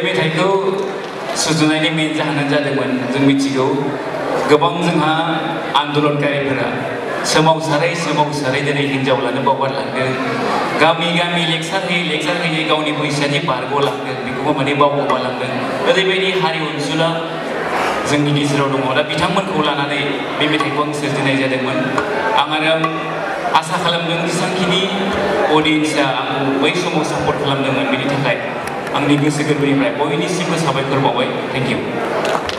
मेथाइखौ सुजुनायनि मेन जाहोनानो जादोंमोन जों मिथिगौ गोबां जोंहा आन्दलनकारिफोरा सोमावसारै दिनै हिनजाव लानो बावगारलांदों गामि गामि लेक्सार होयै गावनि बैसोनि बारग'लांदों बेखौबो माने बावगारलांदों ओरैबायदि हारि अनसुला जोंनि गेजेराव दङ दा बिथांमोनखौ लानानै बे मेथाइखौ आं सोरजिनाय जादोंमोन आं आसा खालामदों जेसेबांखिनि अडियेन्सआ आंखौ बै समाव सापर्ट खालामदोंमोन बेनि थाखाय आंनि गोसो गोरबोनिफ्राय बयनिसिमबो साबायखर बावबाय थेंक इउ